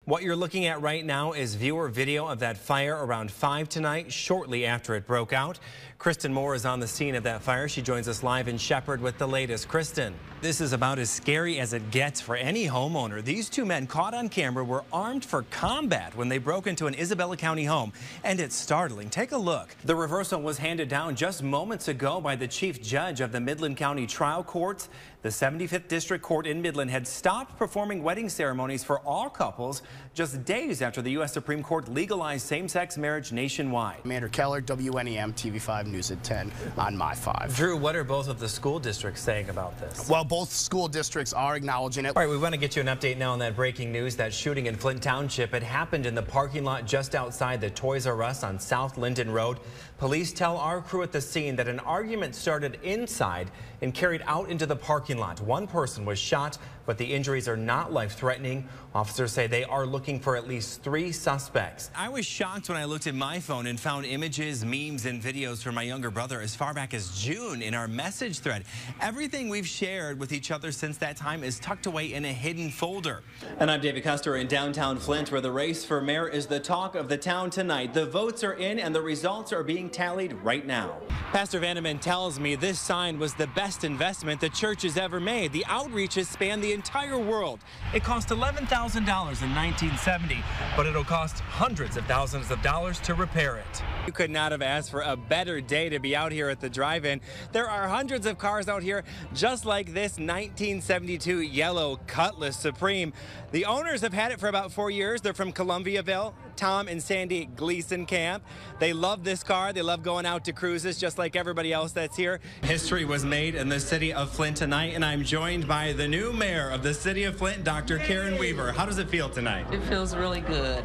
What you're looking at right now is viewer video of that fire around 5 tonight, shortly after it broke out. Kristen Moore is on the scene of that fire. She joins us live in Shepherd with the latest. Kristen, this is about as scary as it gets for any homeowner. These two men caught on camera were armed for combat when they broke into an Isabella County home, and it's startling. Take a look. The reversal was handed down just moments ago by the chief judge of the Midland County Trial Courts. The 75th District Court in Midland had stopped performing wedding ceremonies for all couples just days after the U.S. Supreme Court legalized same-sex marriage nationwide. Mander Keller, WNEM, TV5 News at 10 on My 5. Drew, what are both of the school districts saying about this? Well, both school districts are acknowledging it. All right, we want to get you an update now on that breaking news. That shooting in Flint Township. It happened in the parking lot just outside the Toys R Us on South Linden Road. Police tell our crew at the scene that an argument started inside and carried out into the parking lot. One person was shot, but the injuries are not life-threatening. Officers say they are looking for at least 3 suspects. I was shocked when I looked at my phone and found images, memes, and videos from my younger brother as far back as June in our message thread. Everything we've shared with each other since that time is tucked away in a hidden folder. And I'm David Custer in downtown Flint, where the race for mayor is the talk of the town tonight. The votes are in and the results are being tallied right now. Pastor Vandeman tells me this sign was the best investment the church has ever made. The outreaches span the entire world. It cost $11,000 in 1970, but it'll cost hundreds of thousands of dollars to repair it. You could not have asked for a better day to be out here at the drive-in. There are hundreds of cars out here just like this 1972 yellow Cutlass Supreme. The owners have had it for about 4 years. They're from Columbiaville, Tom and Sandy Gleason Camp. They love this car. They love going out to cruises just like everybody else that's here. History was made in the city of Flint tonight, and I'm joined by the new mayor of the city of Flint, Dr. Karen Weaver. How does it feel tonight? It feels really good.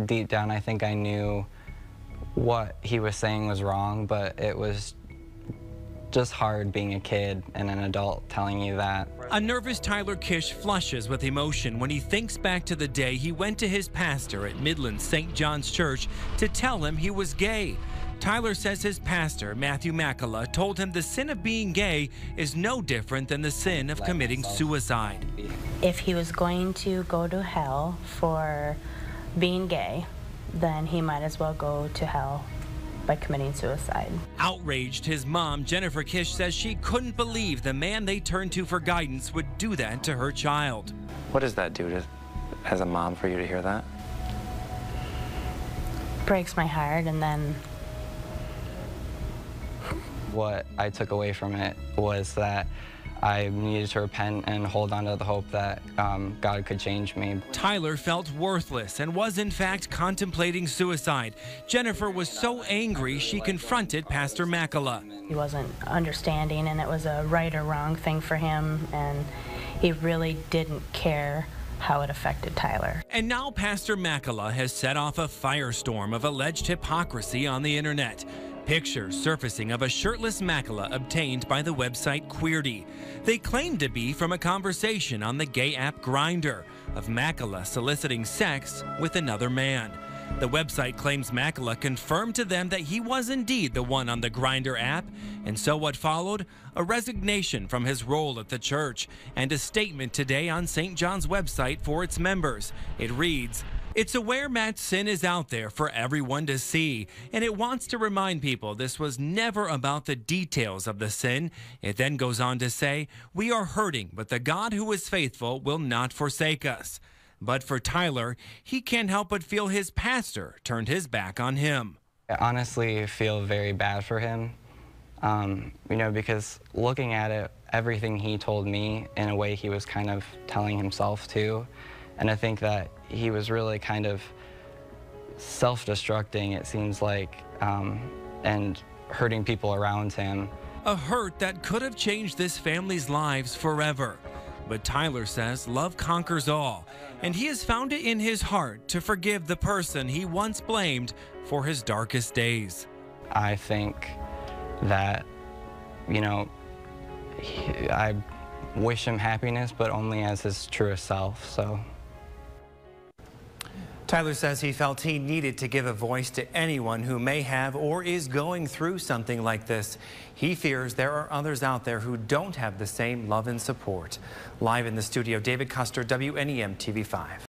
Deep down, I think I knew what he was saying was wrong, but it was just hard being a kid and an adult telling you that. A nervous Tyler Kish flushes with emotion when he thinks back to the day he went to his pastor at Midland St. John's Church to tell him he was gay. Tyler says his pastor, Matthew Makala, told him the sin of being gay is no different than the sin of committing suicide. If he was going to go to hell for being gay, then he might as well go to hell by committing suicide. Outraged, his mom, Jennifer Kish, says she couldn't believe the man they turned to for guidance would do that to her child. What does that do as a mom for you to hear that? Breaks my heart, and then What I took away from it was that I needed to repent and hold on to the hope that God could change me. Tyler felt worthless and was in fact contemplating suicide. Jennifer was so angry she confronted Pastor Makala. he wasn't understanding, and it was a right or wrong thing for him, and he really didn't care how it affected Tyler. And now Pastor Makala has set off a firestorm of alleged hypocrisy on the internet. Pictures surfacing of a shirtless Makala obtained by the website Queerty. They claim to be from a conversation on the gay app Grindr of Makala soliciting sex with another man. The website claims Makala confirmed to them that he was indeed the one on the Grindr app, and so what followed? A resignation from his role at the church and a statement today on St. John's website for its members. It reads, "It's aware Matt's sin is out there for everyone to see, and it wants to remind people this was never about the details of the sin." It then goes on to say, "We are hurting, but the God who is faithful will not forsake us." But for Tyler, he can't help but feel his pastor turned his back on him. I honestly feel very bad for him, because looking at it, everything he told me, in a way he was kind of telling himself too. And I think that he was really kind of self-destructing, it seems like, and hurting people around him. A hurt that could have changed this family's lives forever. But Tyler says love conquers all, and he has found it in his heart to forgive the person he once blamed for his darkest days. I think that, I wish him happiness, but only as his truest self, so. Tyler says he felt he needed to give a voice to anyone who may have or is going through something like this. He fears there are others out there who don't have the same love and support. Live in the studio, David Custer, WNEM TV5.